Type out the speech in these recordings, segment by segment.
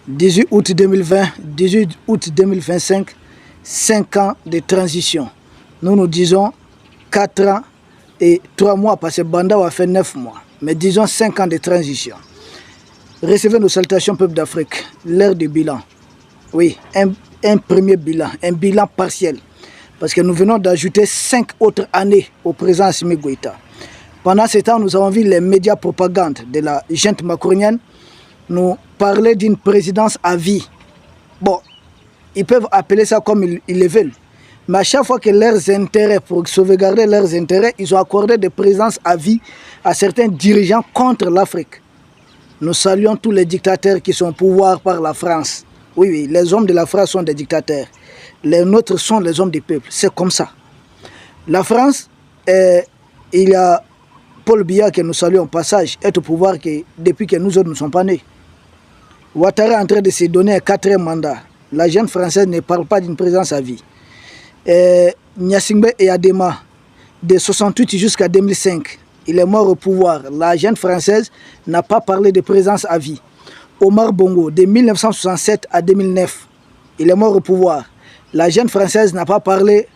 18 août 2020, 18 août 2025, 5 ans de transition. Nous nous disons 4 ans et 3 mois parce que Banda a fait 9 mois. Mais disons 5 ans de transition. Recevez nos salutations, peuple d'Afrique. L'heure du bilan. Oui, un premier bilan, un bilan partiel. Parce que nous venons d'ajouter 5 autres années au président Assimi Goïta. Pendant ce temps, nous avons vu les médias propagande de la junte macronienne nous parler d'une présidence à vie. Bon, ils peuvent appeler ça comme ils le veulent. Mais à chaque fois que leurs intérêts, pour sauvegarder leurs intérêts, ils ont accordé des présidences à vie à certains dirigeants contre l'Afrique. Nous saluons tous les dictateurs qui sont au pouvoir par la France. Oui, oui, les hommes de la France sont des dictateurs. Les nôtres sont les hommes du peuple. C'est comme ça. La France, il y a Paul Biya que nous saluons au passage, est au pouvoir depuis que nous autres ne sommes pas nés. Ouattara est en train de se donner un 4e mandat. La jeune française ne parle pas d'une présidence à vie. Gnassingbé et Adema, de 68 jusqu'à 2005, il est mort au pouvoir. La jeune française n'a pas parlé de présidence à vie. Omar Bongo, de 1967 à 2009, il est mort au pouvoir. La jeune française n'a pas parlé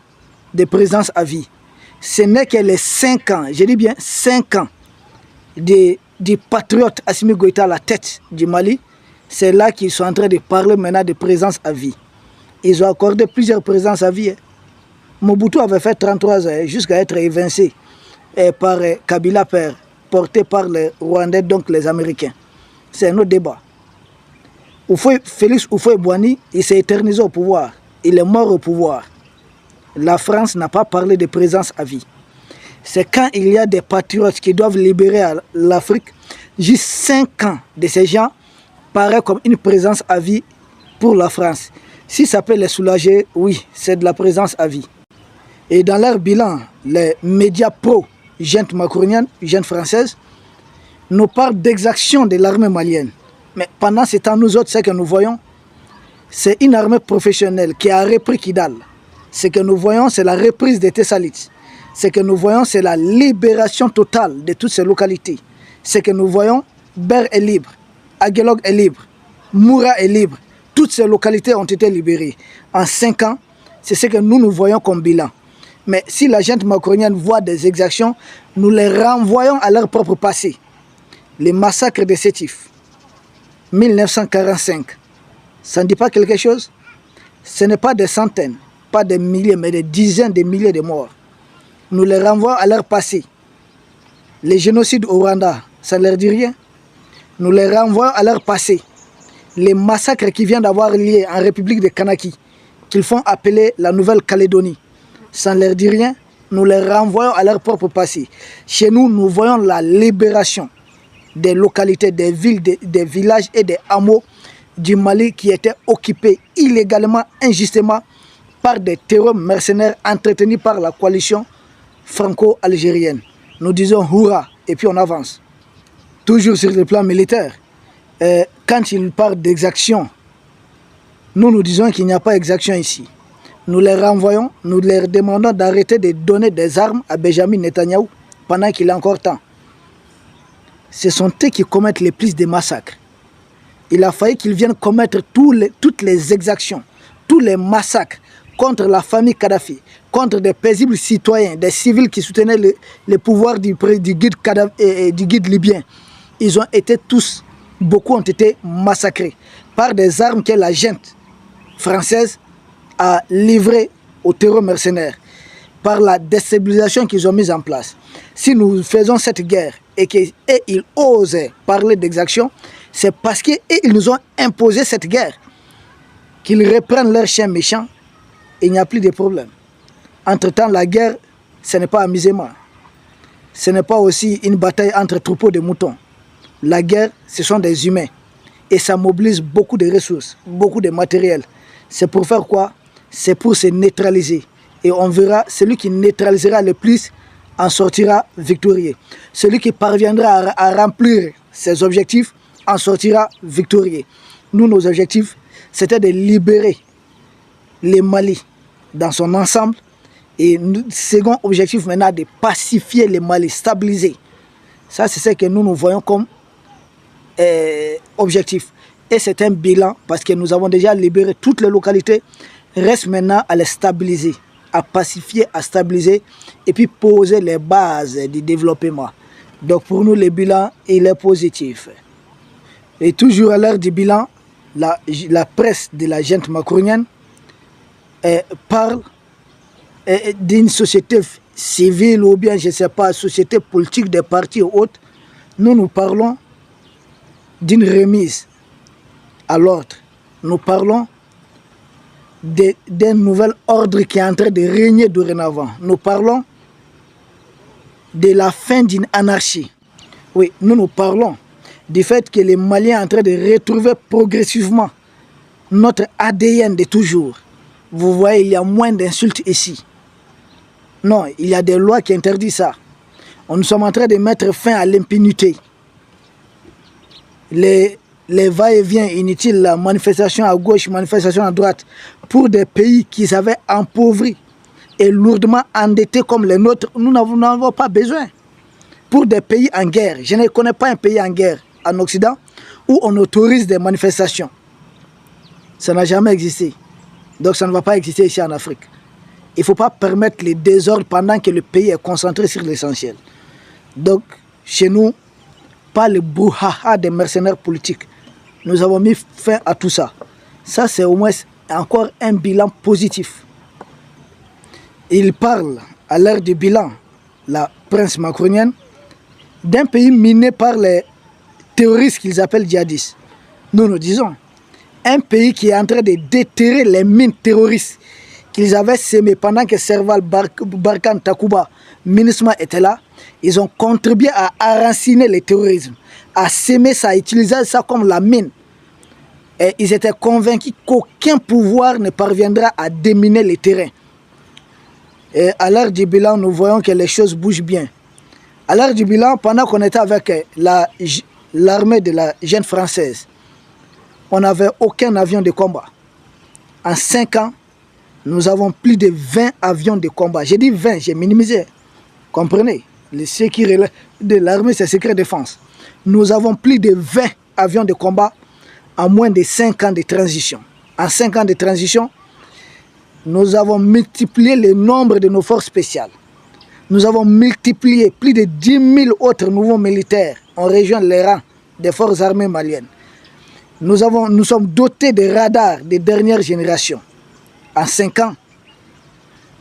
de présidence à vie. Ce n'est que les 5 ans, je dis bien 5 ans, du patriote Assimi Goïta à la tête du Mali. C'est là qu'ils sont en train de parler maintenant de présence à vie. Ils ont accordé plusieurs présences à vie. Mobutu avait fait 33 ans jusqu'à être évincé par Kabila père, porté par les Rwandais, donc les Américains. C'est un autre débat. Félix Houphouët-Boigny, il s'est éternisé au pouvoir. Il est mort au pouvoir. La France n'a pas parlé de présence à vie. C'est quand il y a des patriotes qui doivent libérer l'Afrique, juste 5 ans de ces gens paraît comme une présence à vie pour la France. Si ça peut les soulager, oui, c'est de la présence à vie. Et dans leur bilan, les médias pro-junte macronienne, junte française, nous parlent d'exaction de l'armée malienne. Mais pendant ce temps, nous autres, ce que nous voyons, c'est une armée professionnelle qui a repris Kidal. Ce que nous voyons, c'est la reprise des Tessalites. Ce que nous voyons, c'est la libération totale de toutes ces localités. Ce que nous voyons, Ber est libre, Aguelog est libre, Moura est libre. Toutes ces localités ont été libérées. En 5 ans, c'est ce que nous voyons comme bilan. Mais si la junte macronienne voit des exactions, nous les renvoyons à leur propre passé. Les massacres de Sétif, 1945, ça ne dit pas quelque chose? Ce n'est pas des centaines, pas des milliers, mais des dizaines de milliers de morts. Nous les renvoyons à leur passé. Les génocides au Rwanda, ça ne leur dit rien? Nous les renvoyons à leur passé. Les massacres qui viennent d'avoir lieu en République de Kanaki, qu'ils font appeler la Nouvelle-Calédonie, ça ne leur dit rien? Nous les renvoyons à leur propre passé. Chez nous, nous voyons la libération des localités, des villes, des villages et des hameaux du Mali qui étaient occupés illégalement, injustement, par des terreurs mercenaires entretenus par la coalition franco-algérienne. Nous disons hurrah et puis on avance. Toujours sur le plan militaire, quand il parle d'exaction, nous disons qu'il n'y a pas d'exaction ici. Nous les renvoyons, nous leur demandons d'arrêter de donner des armes à Benjamin Netanyahou pendant qu'il a encore temps. Ce sont eux qui commettent les plus de massacres. Il a fallu qu'ils viennent commettre toutes les exactions, tous les massacres contre la famille Kadhafi, contre des paisibles citoyens, des civils qui soutenaient le pouvoir du guide libyen. Ils ont été tous, beaucoup ont été massacrés par des armes que la junte française a livrées aux terreurs mercenaires, par la déstabilisation qu'ils ont mise en place. Si nous faisons cette guerre et qu'ils osent parler d'exaction, c'est parce qu'ils nous ont imposé cette guerre. Qu'ils reprennent leurs chiens méchants, il n'y a plus de problème. Entre-temps, la guerre, ce n'est pas amusement. Ce n'est pas aussi une bataille entre troupeaux de moutons. La guerre, ce sont des humains. Et ça mobilise beaucoup de ressources, beaucoup de matériel. C'est pour faire quoi? C'est pour se neutraliser. Et on verra, celui qui neutralisera le plus en sortira victorieux. Celui qui parviendra à remplir ses objectifs en sortira victorieux. Nous, nos objectifs, c'était de libérer le Mali dans son ensemble. Et second objectif maintenant, de pacifier le Mali, stabiliser. Ça, c'est ce que nous voyons comme objectif. Et c'est un bilan parce que nous avons déjà libéré toutes les localités. Reste maintenant à les stabiliser, à pacifier, à stabiliser et puis poser les bases du développement. Donc pour nous, le bilan, il est positif. Et toujours à l'heure du bilan, la presse de la junte macronienne parle d'une société civile ou bien, je ne sais pas, société politique des partis ou autres. Nous parlons d'une remise à l'ordre. Nous parlons d'un nouvel ordre qui est en train de régner dorénavant. Nous parlons de la fin d'une anarchie. Oui, nous parlons du fait que les Maliens sont en train de retrouver progressivement notre ADN de toujours. Vous voyez, il y a moins d'insultes ici. Non, il y a des lois qui interdisent ça. Nous sommes en train de mettre fin à l'impunité. Les va-et-vient inutiles, la manifestation à gauche, manifestation à droite, pour des pays qui s'avaient appauvris et lourdement endettés comme les nôtres, nous n'en avons pas besoin. Pour des pays en guerre, je ne connais pas un pays en guerre en Occident où on autorise des manifestations. Ça n'a jamais existé. Donc ça ne va pas exister ici en Afrique. Il ne faut pas permettre les désordres pendant que le pays est concentré sur l'essentiel. Donc, chez nous, pas le brouhaha des mercenaires politiques. Nous avons mis fin à tout ça. Ça, c'est au moins encore un bilan positif. Il parle, à l'heure du bilan, la presse macronienne, d'un pays miné par les terroristes qu'ils appellent djihadistes. Nous disons, un pays qui est en train de déterrer les mines terroristes qu'ils avaient sémées pendant que Serval, Barkhane, Takuba, MINUSMA étaient là. Ils ont contribué à enraciner le terrorisme, à s'aimer ça, à utiliser ça comme la mine. Et ils étaient convaincus qu'aucun pouvoir ne parviendra à déminer les terrains. Et à l'heure du bilan, nous voyons que les choses bougent bien. À l'heure du bilan, pendant qu'on était avec l'armée de la junte française, on n'avait aucun avion de combat. En 5 ans, nous avons plus de 20 avions de combat. J'ai dit 20, j'ai minimisé. Comprenez? Ce qui relève de l'armée, c'est secret défense. Nous avons plus de 20 avions de combat en moins de 5 ans de transition. En 5 ans de transition, nous avons multiplié le nombre de nos forces spéciales. Nous avons multiplié plus de 10 000 autres nouveaux militaires en rejoint les rangs des forces armées maliennes. Nous sommes dotés de radars de dernière génération. En 5 ans,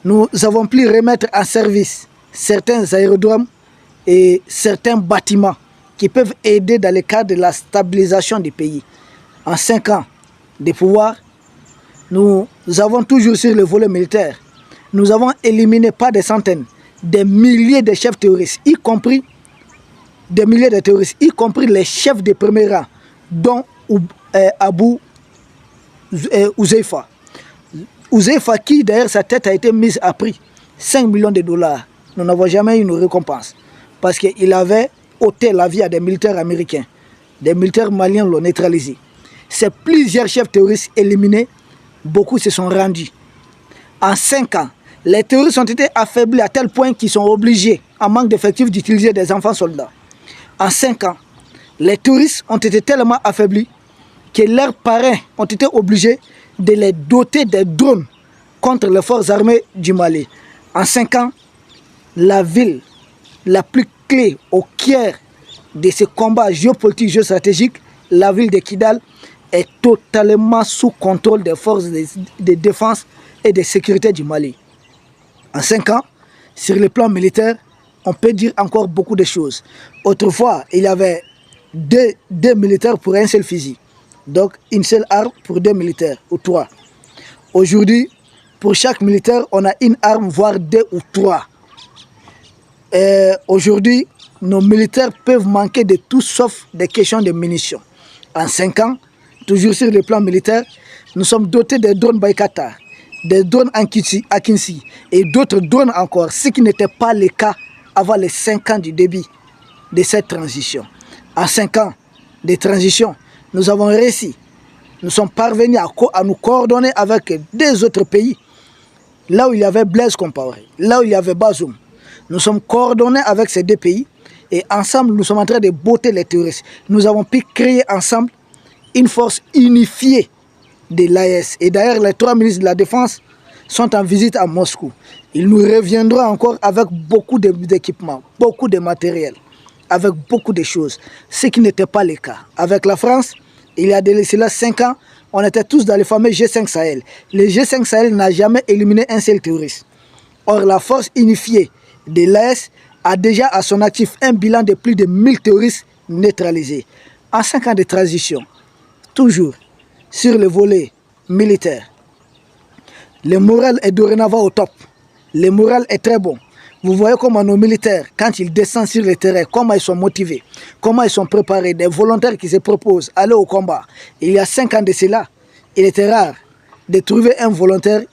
nous avons pu remettre en service certains aérodromes et certains bâtiments qui peuvent aider dans le cadre de la stabilisation du pays. En 5 ans de pouvoir, nous avons toujours sur le volet militaire, nous avons éliminé pas des centaines, des milliers de chefs terroristes, y compris des milliers de terroristes, y compris les chefs de premier rang, dont Abou Ouzeifa. Ouzeifa qui d'ailleurs sa tête a été mise à prix 5 millions de dollars. Nous n'avons jamais eu une récompense parce qu'il avait ôté la vie à des militaires américains. Des militaires maliens l'ont neutralisé. C'est plusieurs chefs terroristes éliminés, beaucoup se sont rendus. En 5 ans, les terroristes ont été affaiblis à tel point qu'ils sont obligés, en manque d'effectifs, d'utiliser des enfants soldats. En 5 ans, les terroristes ont été tellement affaiblis que leurs parrains ont été obligés de les doter des drones contre les forces armées du Mali. En 5 ans, la ville la plus clé au cœur de ce combat géopolitique, géostratégique, la ville de Kidal, est totalement sous contrôle des forces de défense et de sécurité du Mali. En 5 ans, sur le plan militaire, on peut dire encore beaucoup de choses. Autrefois, il y avait deux militaires pour un seul fusil. Donc, une seule arme pour 2 militaires ou 3. Aujourd'hui, pour chaque militaire, on a une arme, voire 2 ou 3. Aujourd'hui, nos militaires peuvent manquer de tout sauf des questions de munitions. En 5 ans, toujours sur le plan militaire, nous sommes dotés des drones Baykata, des drones Akinsi et d'autres drones encore, ce qui n'était pas le cas avant les 5 ans du début de cette transition. En 5 ans de transition, nous avons réussi. Nous sommes parvenus à nous coordonner avec des autres pays. Là où il y avait Blaise Compaoré, là où il y avait Bazoum, nous sommes coordonnés avec ces 2 pays et ensemble, nous sommes en train de botter les terroristes. Nous avons pu créer ensemble une force unifiée de l'AES. Et d'ailleurs, les 3 ministres de la Défense sont en visite à Moscou. Ils nous reviendront encore avec beaucoup d'équipements, beaucoup de matériel, avec beaucoup de choses, ce qui n'était pas le cas. Avec la France, il y a cela 5 ans, on était tous dans le fameux G5 Sahel. Le G5 Sahel n'a jamais éliminé un seul terroriste. Or, la force unifiée de l'AES a déjà à son actif un bilan de plus de 1000 terroristes neutralisés. En 5 ans de transition, toujours sur le volet militaire, le moral est dorénavant au top. Le moral est très bon. Vous voyez comment nos militaires, quand ils descendent sur le terrain, comment ils sont motivés, comment ils sont préparés, des volontaires qui se proposent aller au combat. Il y a 5 ans de cela, il était rare de trouver un volontaire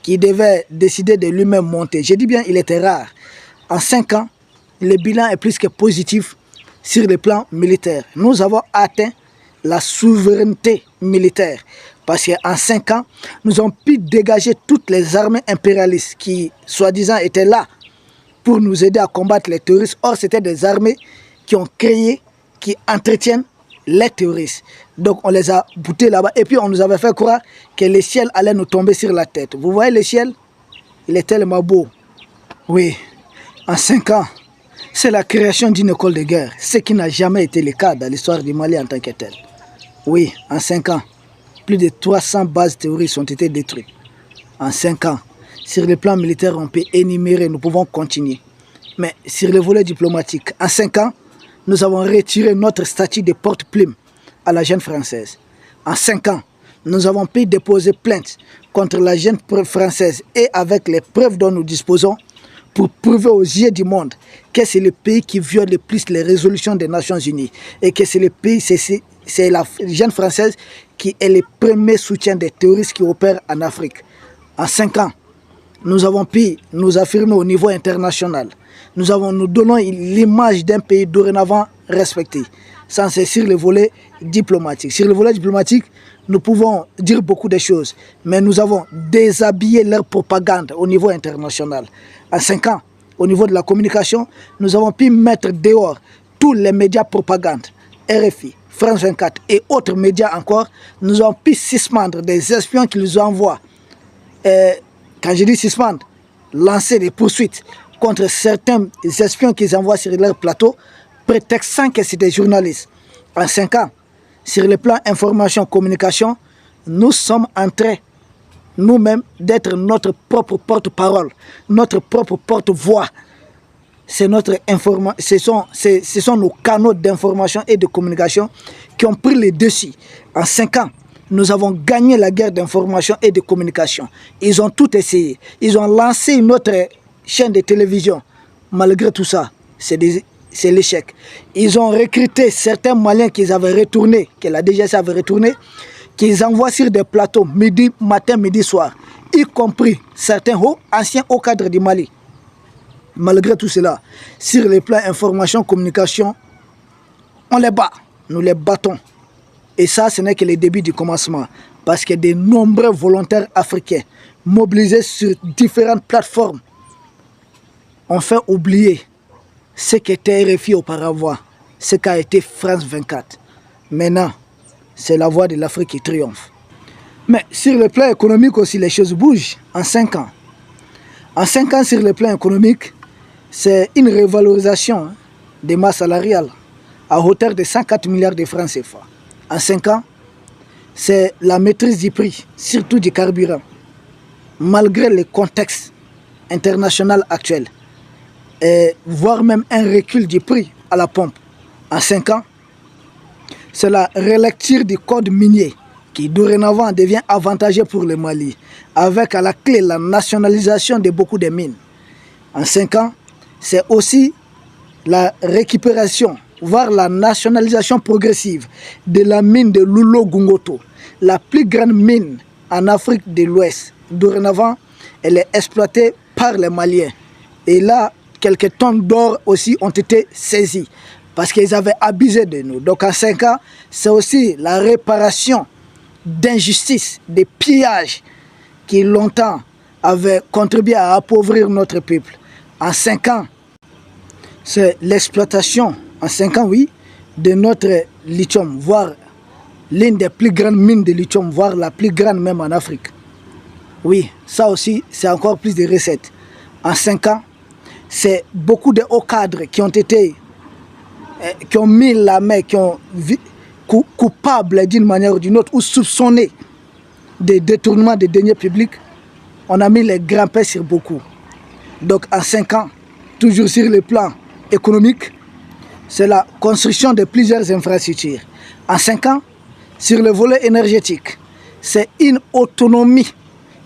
qui devait décider de lui-même monter. Je dis bien, il était rare. En 5 ans, le bilan est plus que positif sur le plan militaire. Nous avons atteint la souveraineté militaire. Parce qu'en 5 ans, nous avons pu dégager toutes les armées impérialistes qui, soi-disant, étaient là pour nous aider à combattre les terroristes. Or, c'était des armées qui ont créé, qui entretiennent les terroristes. Donc, on les a boutés là-bas. Et puis, on nous avait fait croire que le ciel allait nous tomber sur la tête. Vous voyez le ciel? Il est tellement beau. Oui, en 5 ans, c'est la création d'une école de guerre. Ce qui n'a jamais été le cas dans l'histoire du Mali en tant que tel. Oui, en 5 ans, plus de 300 bases terroristes ont été détruites. En 5 ans, sur le plan militaire, on peut énumérer, nous pouvons continuer. Mais sur le volet diplomatique, en 5 ans, nous avons retiré notre statut de porte-plume à la jeune française. En 5 ans, nous avons pu déposer plainte contre la jeune française et avec les preuves dont nous disposons pour prouver aux yeux du monde que c'est le pays qui viole le plus les résolutions des Nations Unies et que c'est le pays, c'est la jeune française qui est le premier soutien des terroristes qui opèrent en Afrique. En 5 ans, nous avons pu nous affirmer au niveau international. Nous donnons l'image d'un pays dorénavant respecté. Ça, c'est sur le volet diplomatique. Sur le volet diplomatique, nous pouvons dire beaucoup de choses, mais nous avons déshabillé leur propagande au niveau international. En 5 ans, au niveau de la communication, nous avons pu mettre dehors tous les médias propagande, RFI, France 24 et autres médias encore. Nous avons pu suspendre des espions qui nous envoient. Quand je dis suspendre, lancer des poursuites contre certains espions qu'ils envoient sur leur plateau, prétextant que c'est des journalistes. En 5 ans, sur le plan information-communication, nous sommes en train, nous-mêmes, d'être notre propre porte-parole, notre propre porte-voix. Ce sont nos canaux d'information et de communication qui ont pris le dessus. En 5 ans, nous avons gagné la guerre d'information et de communication. Ils ont tout essayé. Ils ont lancé une autre chaîne de télévision. Malgré tout ça, c'est l'échec. Ils ont recruté certains Maliens qu'ils avaient retournés, que la DGS avait retournés, qu'ils envoient sur des plateaux midi, matin, midi, soir, y compris certains anciens hauts cadres du Mali. Malgré tout cela, sur les plans information, communication, on les bat, nous les battons. Et ça, ce n'est que le début du commencement. Parce que de nombreux volontaires africains mobilisés sur différentes plateformes ont fait oublier ce qu'était RFI auparavant, ce qu'a été France 24. Maintenant, c'est la voix de l'Afrique qui triomphe. Mais sur le plan économique aussi, les choses bougent en 5 ans. En 5 ans, sur le plan économique, c'est une revalorisation des masses salariales à hauteur de 104 milliards de francs CFA. En 5 ans, c'est la maîtrise du prix, surtout du carburant, malgré le contexte international actuel, et voire même un recul du prix à la pompe. En 5 ans, c'est la relecture du code minier qui dorénavant devient avantageux pour le Mali, avec à la clé la nationalisation de beaucoup de mines. En 5 ans, c'est aussi la récupération, voire la nationalisation progressive de la mine de Loulo-Gungoto, la plus grande mine en Afrique de l'Ouest. Dorénavant, elle est exploitée par les Maliens. Et là, quelques tonnes d'or aussi ont été saisies parce qu'ils avaient abusé de nous. Donc en 5 ans, c'est aussi la réparation d'injustices, des pillages qui longtemps avaient contribué à appauvrir notre peuple. En 5 ans, c'est l'exploitation, en 5 ans oui, de notre lithium, voire l'une des plus grandes mines de lithium, voire la plus grande même en Afrique. Oui, ça aussi, c'est encore plus de recettes. En 5 ans, c'est beaucoup de hauts cadres qui ont mis la main, qui ont coupables d'une manière ou d'une autre, ou soupçonnés des détournements des deniers publics. On a mis les grands pains sur beaucoup. Donc en 5 ans, toujours sur le plan économique, c'est la construction de plusieurs infrastructures. En 5 ans, sur le volet énergétique, c'est une autonomie,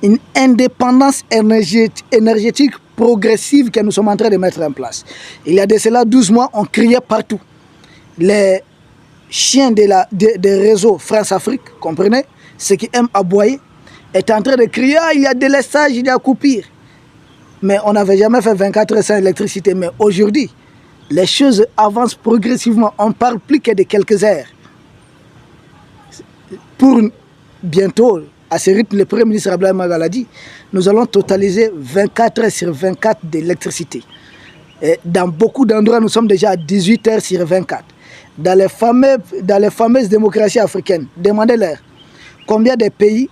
une indépendance énergétique progressive que nous sommes en train de mettre en place. Il y a de cela 12 mois, on criait partout. Les chiens des réseaux France-Afrique, comprenez, ceux qui aiment aboyer, étaient en train de crier « Ah, il y a délestage, il y a coupure ». Mais on n'avait jamais fait 24 heures sans électricité. Mais aujourd'hui, les choses avancent progressivement. On ne parle plus que de quelques heures. Pour bientôt, à ce rythme, le Premier ministre Abdoulaye Magal a dit, nous allons totaliser 24 heures sur 24 d'électricité. Dans beaucoup d'endroits, nous sommes déjà à 18 heures sur 24. Dans les fameuses démocraties africaines, demandez-leur combien de pays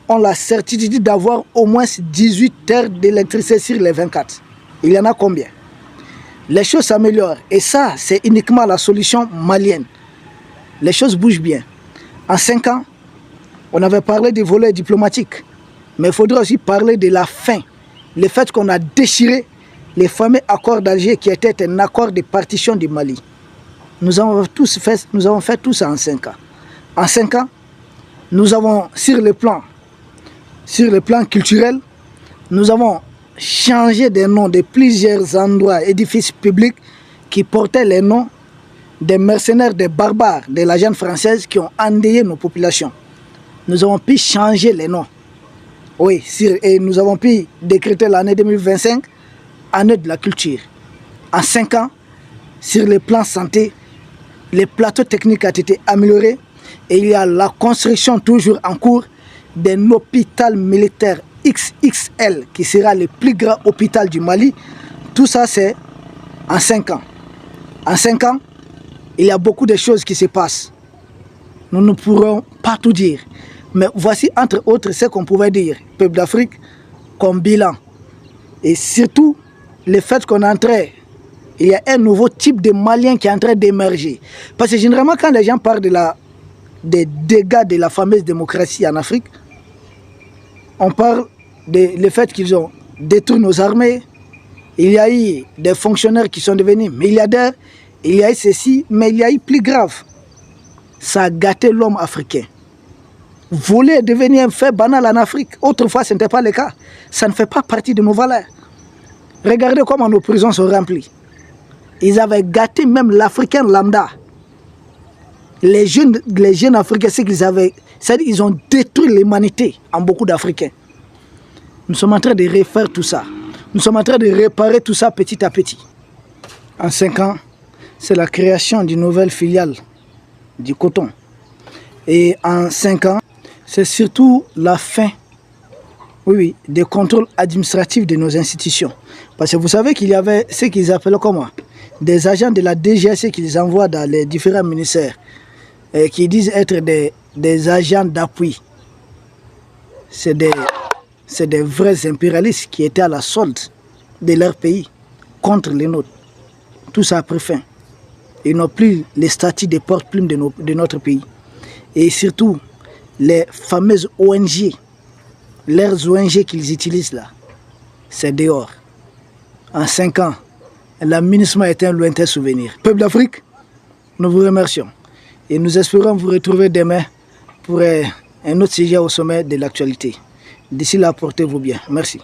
ont la certitude d'avoir au moins 18 heures d'électricité sur les 24. Il y en a combien? Les choses s'améliorent. Et ça, c'est uniquement la solution malienne. Les choses bougent bien. En 5 ans, on avait parlé du volet diplomatique. Mais il faudra aussi parler de la fin. Le fait qu'on a déchiré les fameux accords d'Alger qui étaient un accord de partition du Mali. Nous avons fait tout ça en 5 ans. En 5 ans, nous avons, sur le plan culturel, nous avons changé des noms de plusieurs endroits, édifices publics qui portaient les noms des mercenaires, des barbares de la junte française qui ont endeuillé nos populations. Nous avons pu changer les noms. Oui, et nous avons pu décréter l'année 2025 année de la culture. En 5 ans, sur le plan santé, les plateaux techniques ont été améliorés et il y a la construction toujours en cours d'un hôpital militaire XXL qui sera le plus grand hôpital du Mali. Tout ça, c'est en 5 ans. En 5 ans, il y a beaucoup de choses qui se passent. Nous ne pourrons pas tout dire. Mais voici, entre autres, ce qu'on pouvait dire, peuple d'Afrique, comme bilan. Et surtout, le fait qu'on est en train, il y a un nouveau type de Malien qui est en train d'émerger. Parce que généralement, quand les gens parlent des dégâts de la fameuse démocratie en Afrique, on parle du fait qu'ils ont détruit nos armées. Il y a eu des fonctionnaires qui sont devenus milliardaires. Il y a eu ceci, mais il y a eu plus grave. Ça a gâté l'homme africain. Voler est devenu un fait banal en Afrique. Autrefois, ce n'était pas le cas. Ça ne fait pas partie de nos valeurs. Regardez comment nos prisons sont remplies. Ils avaient gâté même l'Africain lambda. Les jeunes Africains, c'est qu'ils avaient... C'est-à-dire qu'ils ont détruit l'humanité en beaucoup d'Africains. Nous sommes en train de refaire tout ça. Nous sommes en train de réparer tout ça petit à petit. En 5 ans, c'est la création d'une nouvelle filiale du coton. Et en 5 ans, c'est surtout la fin, oui, des contrôles administratifs de nos institutions. Parce que vous savez qu'il y avait ce qu'ils appellent comment? Des agents de la DGSE qu'ils envoient dans les différents ministères, qui disent être des agents d'appui. C'est des vrais impérialistes qui étaient à la solde de leur pays contre les nôtres. Tout ça a pris fin. Ils n'ont plus les statuts de porte-plume de notre pays. Et surtout, les fameuses ONG, leurs ONG qu'ils utilisent là, c'est dehors. En 5 ans, l'aménagement est un lointain souvenir. Peuple d'Afrique, nous vous remercions. Et nous espérons vous retrouver demain pour un autre sujet au sommet de l'actualité. D'ici là, portez-vous bien. Merci.